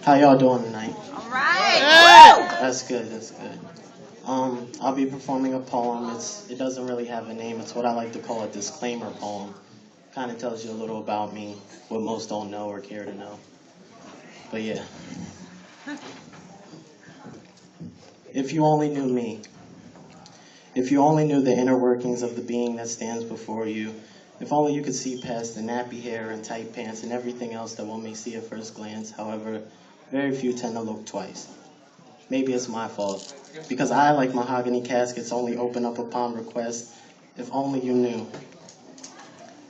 How y'all doing tonight? All right. That's good, that's good. I'll be performing a poem. It doesn't really have a name. It's what I like to call a disclaimer poem. Kind of tells you a little about me, what most don't know or care to know. But yeah. If you only knew me, if you only knew the inner workings of the being that stands before you, if only you could see past the nappy hair and tight pants and everything else that one may see at first glance. However, very few tend to look twice. Maybe it's my fault, because I, like mahogany caskets, only open up upon request. If only you knew.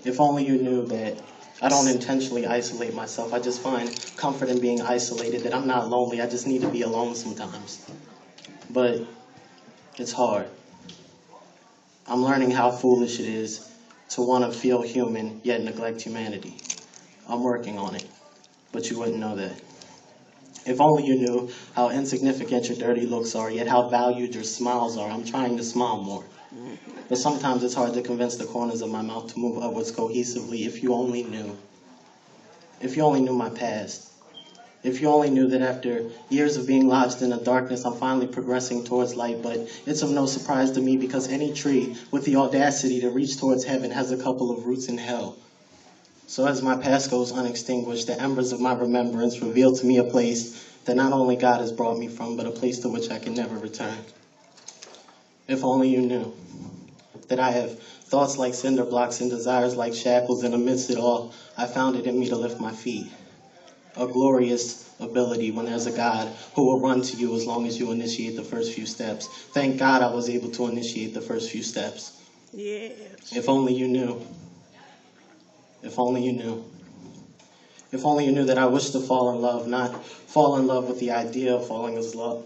If only you knew that I don't intentionally isolate myself. I just find comfort in being isolated, that I'm not lonely. I just need to be alone sometimes. But it's hard. I'm learning how foolish it is to want to feel human, yet neglect humanity. I'm working on it, but you wouldn't know that. If only you knew how insignificant your dirty looks are, yet how valued your smiles are. I'm trying to smile more. But sometimes it's hard to convince the corners of my mouth to move upwards cohesively. If you only knew. If you only knew my past. If you only knew that after years of being lodged in the darkness, I'm finally progressing towards light. But it's of no surprise to me, because any tree with the audacity to reach towards heaven has a couple of roots in hell. So as my past goes unextinguished, the embers of my remembrance reveal to me a place that not only God has brought me from, but a place to which I can never return. If only you knew that I have thoughts like cinder blocks and desires like shackles, and amidst it all, I found it in me to lift my feet. A glorious ability when there's a God who will run to you as long as you initiate the first few steps. Thank God I was able to initiate the first few steps. Yes. If only you knew. If only you knew. If only you knew that I wish to fall in love, not fall in love with the idea of falling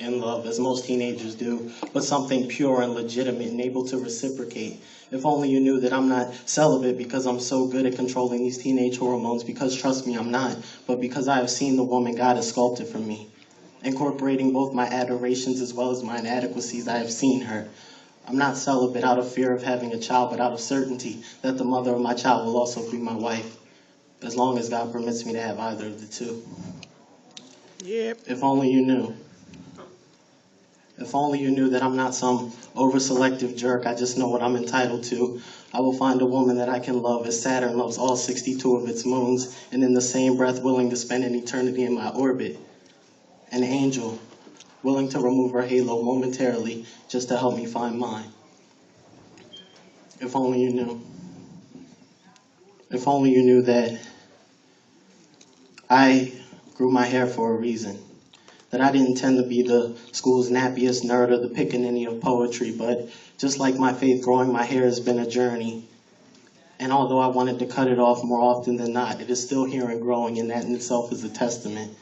in love as most teenagers do, but something pure and legitimate and able to reciprocate. If only you knew that I'm not celibate because I'm so good at controlling these teenage hormones, because trust me, I'm not, but because I have seen the woman God has sculpted for me. Incorporating both my adorations as well as my inadequacies, I have seen her. I'm not celibate out of fear of having a child, but out of certainty that the mother of my child will also be my wife, as long as God permits me to have either of the two. Yep. If only you knew. If only you knew that I'm not some over-selective jerk. I just know what I'm entitled to. I will find a woman that I can love as Saturn loves all 62 of its moons, and in the same breath willing to spend an eternity in my orbit. An angel, willing to remove her halo momentarily just to help me find mine. If only you knew. If only you knew that I grew my hair for a reason. That I didn't tend to be the school's nappiest nerd or the pickaninny of poetry, but just like my faith, growing my hair has been a journey. And although I wanted to cut it off more often than not, it is still here and growing, and that in itself is a testament.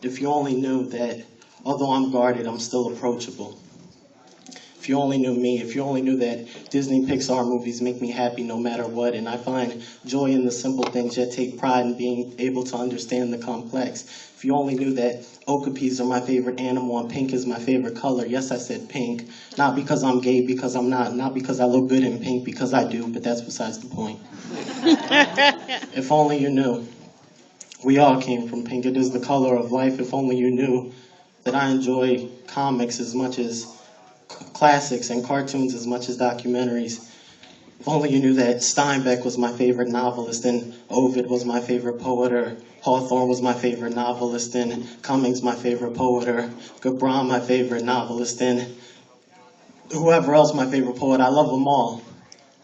If you only knew that, although I'm guarded, I'm still approachable. If you only knew me, if you only knew that Disney Pixar movies make me happy no matter what, and I find joy in the simple things, yet take pride in being able to understand the complex. If you only knew that okapis are my favorite animal and pink is my favorite color. Yes, I said pink. Not because I'm gay, because I'm not. Not because I look good in pink, because I do, but that's besides the point. If only you knew. We all came from pink. It is the color of life. If only you knew that I enjoy comics as much as classics and cartoons as much as documentaries. If only you knew that Steinbeck was my favorite novelist, and Ovid was my favorite poet, or Hawthorne was my favorite novelist, and Cummings my favorite poet, or Gabran my favorite novelist, and whoever else my favorite poet. I love them all,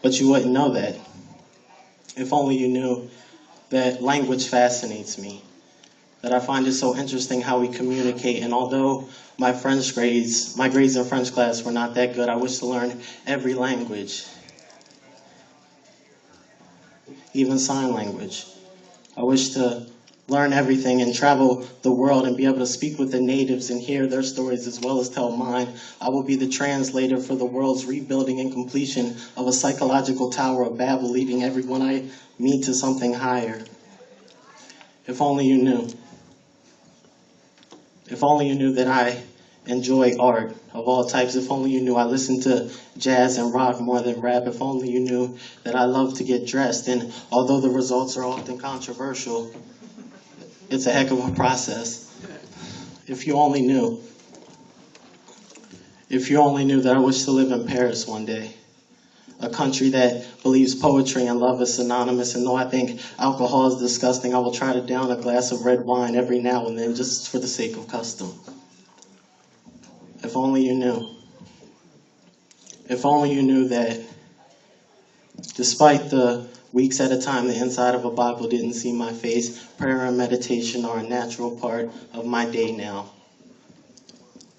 but you wouldn't know that. If only you knew that language fascinates me, that I find it so interesting how we communicate. And although my grades in French class were not that good, I wish to learn every language, even sign language. I wish to learn everything and travel the world and be able to speak with the natives and hear their stories as well as tell mine. I will be the translator for the world's rebuilding and completion of a psychological Tower of Babel, leading everyone I meet to something higher. If only you knew. If only you knew that I enjoy art of all types. If only you knew I listen to jazz and rock more than rap. If only you knew that I love to get dressed. And although the results are often controversial, it's a heck of a process. If you only knew. If you only knew that I wish to live in Paris one day. A country that believes poetry and love is synonymous, and though I think alcohol is disgusting, I will try to down a glass of red wine every now and then just for the sake of custom. If only you knew. If only you knew that despite the weeks at a time the inside of a Bible didn't see my face, prayer and meditation are a natural part of my day now.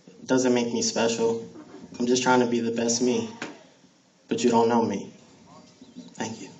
It doesn't make me special. I'm just trying to be the best me. But you don't know me. Thank you.